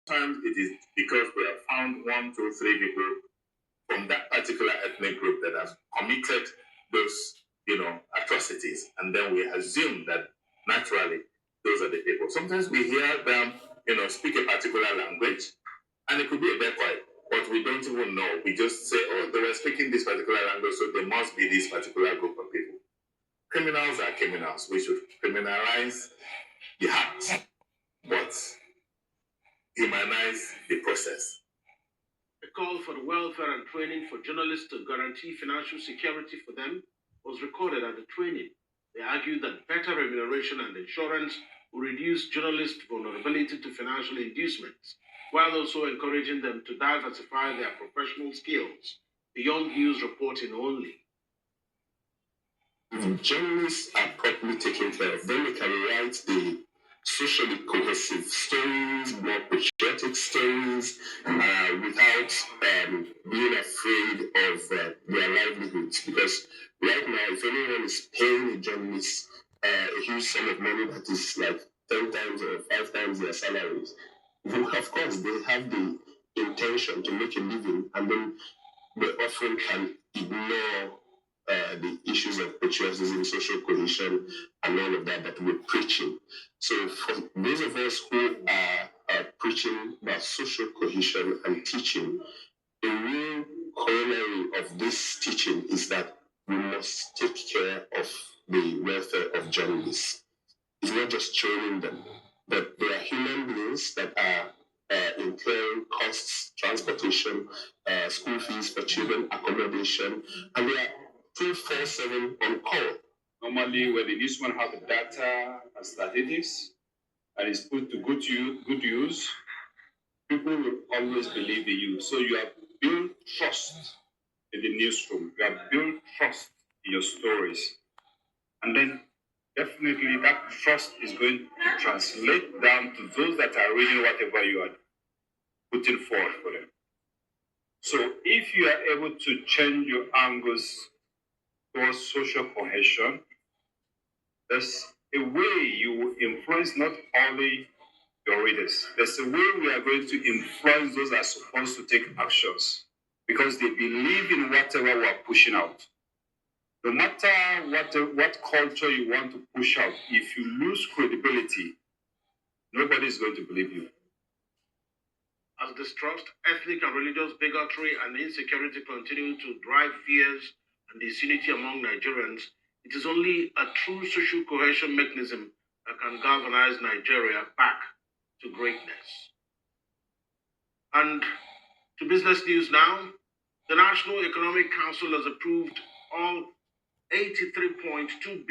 Sometimes it is because we have found 1, 2, 3 people from that particular ethnic group that have committed those, atrocities, and then we assume that naturally those are the people. Sometimes we hear them, speak a particular language, and it could be a Bekwai, but we don't even know. We just say, oh, they were speaking this particular language, so they must be this particular group of people. Criminals are criminals. We should criminalize the act, but humanize the process. A call for the welfare and training for journalists to guarantee financial security for them was recorded at the training. They argued that better remuneration and insurance will reduce journalists' vulnerability to financial inducements, while also encouraging them to diversify their professional skills beyond news reporting only. If journalists are properly taken care of, then they can write the socially cohesive stories, more patriotic stories, without being afraid of their livelihoods. Because right now, if anyone is paying a journalist a huge sum of money that is like 10 times or 5 times their salaries, of course, they have the intention to make a living, and then they often can ignore the issues of patriotism, social cohesion, and all of that we're preaching. So for those of us who are preaching about social cohesion and teaching, the real corollary of this teaching is that we must take care of the welfare of journalists. It's not just training them, but they are human beings that are incurring costs, transportation, school fees for children, accommodation, and they are 24/7 on call. Normally, when the newsman has the data and statistics and is put to good use, people will always believe in you. So you have built trust in the newsroom. You have built trust in your stories. And then definitely that trust is going to translate down to those that are reading whatever you are putting forward for them. So if you are able to change your angles towards social cohesion, there's a way you will influence not only your readers, there's a way we are going to influence those that are supposed to take actions because they believe in whatever we are pushing out. No matter what culture you want to push out, if you lose credibility, nobody is going to believe you. As distrust, ethnic and religious bigotry, and insecurity continue to drive fears and disunity among Nigerians, it is only a true social cohesion mechanism that can galvanize Nigeria back to greatness. And to business news now, the National Economic Council has approved all 83.2 billion